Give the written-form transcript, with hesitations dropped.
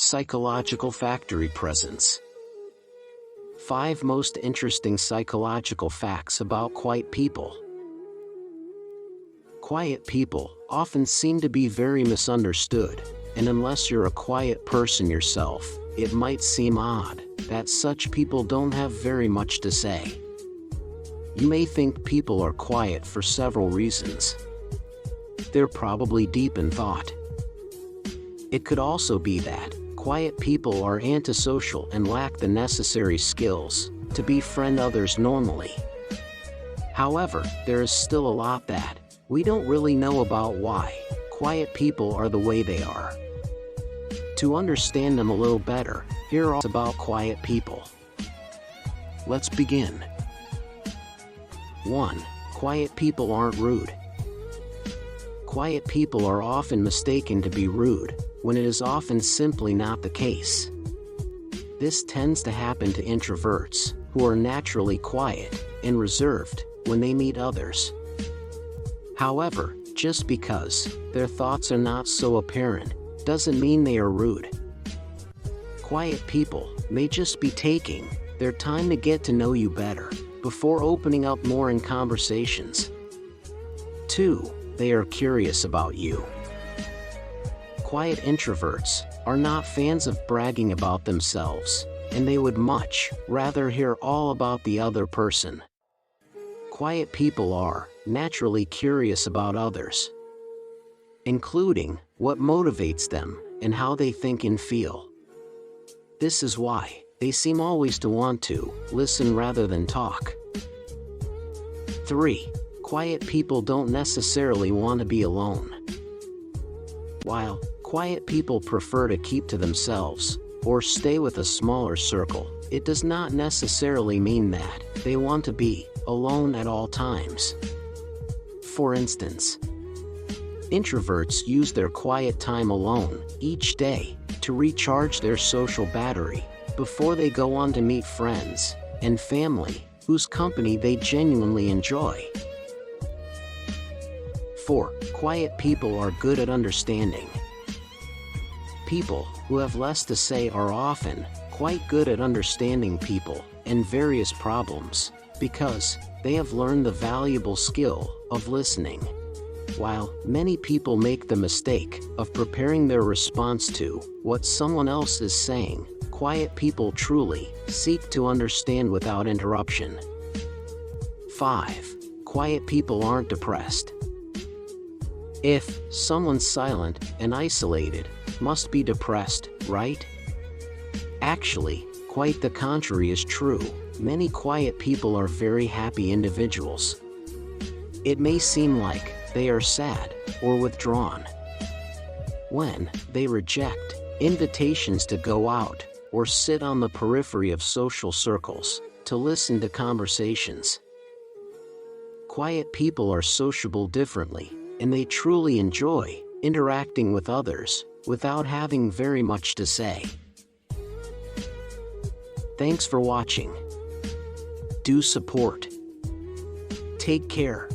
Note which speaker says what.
Speaker 1: Psychological Factory presents 5 most interesting psychological facts about quiet people. Quiet people often seem to be very misunderstood, and unless you're a quiet person yourself, it might seem odd that such people don't have very much to say. You may think people are quiet for several reasons. They're probably deep in thought. It could also be that quiet people are antisocial and lack the necessary skills to befriend others normally. However, there is still a lot that we don't really know about why quiet people are the way they are. To understand them a little better, here are about quiet people. Let's begin. 1. Quiet people aren't rude. Quiet people are often mistaken to be rude, when it is often simply not the case. This tends to happen to introverts, who are naturally quiet and reserved when they meet others. However, just because their thoughts are not so apparent, doesn't mean they are rude. Quiet people may just be taking their time to get to know you better before opening up more in conversations. 2. They are curious about you. Quiet introverts are not fans of bragging about themselves, and they would much rather hear all about the other person. Quiet people are naturally curious about others, including what motivates them and how they think and feel. This is why they seem always to want to listen rather than talk. 3. Quiet people don't necessarily want to be alone. While quiet people prefer to keep to themselves or stay with a smaller circle, it does not necessarily mean that they want to be alone at all times. For instance, introverts use their quiet time alone each day to recharge their social battery before they go on to meet friends and family whose company they genuinely enjoy. 4. Quiet people are good at understanding. People who have less to say are often quite good at understanding people and various problems because they have learned the valuable skill of listening. While many people make the mistake of preparing their response to what someone else is saying, quiet people truly seek to understand without interruption. 5. Quiet people aren't depressed. If someone's silent and isolated, must be depressed, right? Actually, quite the contrary is true. Many quiet people are very happy individuals. It may seem like they are sad or withdrawn when they reject invitations to go out or sit on the periphery of social circles to listen to conversations. Quiet people are sociable differently, and they truly enjoy interacting with others without having very much to say. Thanks for watching. Do support. Take care.